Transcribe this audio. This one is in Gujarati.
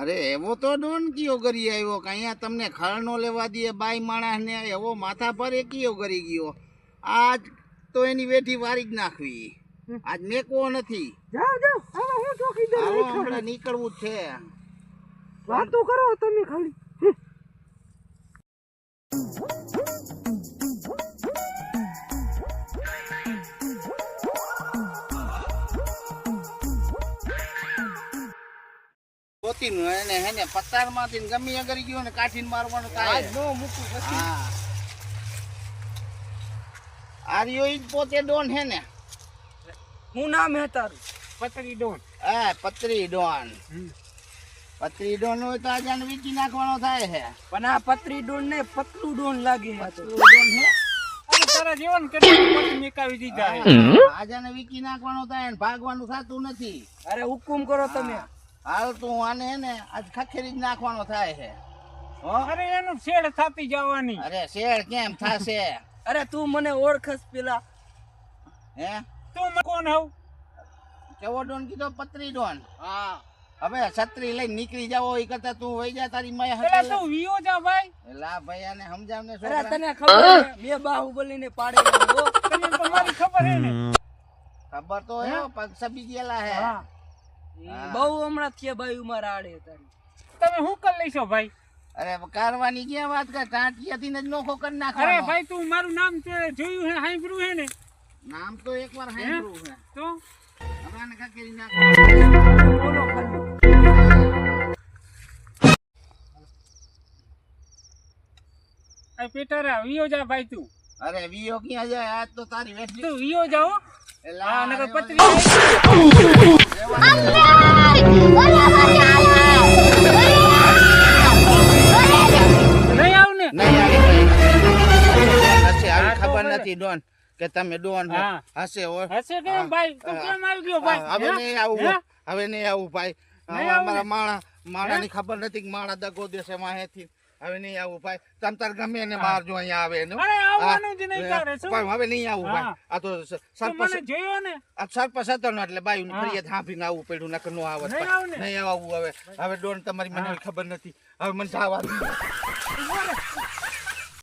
અરે એવો તો ડોન કયો કરી આવ્યો કે અહીંયા તમને ખળ નો લેવા દે બાઈ માણસ ને એવો માથા પર એ કયો કરી ગયો આજ તો એની વેઠી વારી જ નાખવી આજ મેકવો નથી જાવ જાવ હવે હું ચોકીદાર હાલો નહીં હમણાં નીકળવું જ છે વાતો કરો તમે ખાલી પોતીનું એને હેને પત્તારમાંથી ને ગમે આગળ ગયો ને કાઠીને મારવાનું થાય આજ નો મૂકું પછી હા આર્યો ઈ જ પોતે ડોન હે ને હું નામ હે તારું પતરી ડોન પતરી ડોન પતરી ડોન હોય તો આજાને વીચી નાખવાનો થાય છે પણ આ પતરી ડોન ને પતલું ડોન લાગે પતલું ડોન હે અરે તારા જીવન કેટલું પછી મેકાવી દીધા આજાને વીચી નાખવાનો થાય ને ભાગવાનું થતું નથી અરે હુકુમ કરો તમે હાલ તું આને હે ને આજ ખખેરી જ નાખવાનો થાય છે અરે એનું શેડ થાતી જવાની અરે શેર કેમ થાશે અરે તું મને ઓળખસ પેલા હે તું કોણ હોવ કેવો ડોન કીધો પતરી ડોન હા હવે છત્રી લઈને નીકળી જાવ એ કરતા તું વઈ જા તારી માયા પેલા તું વિયો જા ભાઈ લા ભાઈ આને સમજાવને અરે છોકરા તને ખબર છે મે બાહુબલીને પાડેલો હો તને તો મારી ખબર હે ને ખબર તો હે પગ સબી ગયેલા હે હા બહુ હમણાં થયા ભાઈ મારા આડે તારી તમે હું કર લઈશો ભાઈ અરે કરવાની ક્યાં વાત કર ટાંટિયાથી જ નોખો કરી નાખવાનો અરે ભાઈ તું મારું નામ તે જોયું હે સાંભળ્યું હે ને નામ તો એકવાર સાંભળ્યું છે તો હવે આને ખખેરી નાખ બોલો ખાલી આ પેટારા વિયો જા ભાઈ તું અરે વિયો ક્યાં જાય આજ તો તારી વેઠી તું વિયો જાઓ એલા હા નકર અરે પતરી નહીં આવ ને નહીં આવી ખબર નથી ડોન કે તમે ડોન હો હા. હશે હો હશે કેમ ભાઈ તું કેમ આવી ગયો ભાઈ હવે નહીં આવું હે? હવે નહીં આવું ભાઈ નહીં આવું ને? અમારા માણાની ખબર નથી કે માણા દગો દેશે માહેથી હવે નહીં આવું ભાઈ તમ તાર ગમે એને મારજો અહીંયા આવે એને અરે આવવાનું જ નહીં તારે શું પણ હવે નહીં આવું ભાઈ હા. આ તો તું સરપંચ મને જોયો ને આ સરપંચ હતો ને એટલે બાયું હા. ફરિયાદ હાંભીને આવવું પડ્યું નકર નો આવત નહીં આવું ને? નહીં આવું હવે હવે ડોન તમારી મને ખબર નથી હવે મને જવા દો. ઉભો રહે.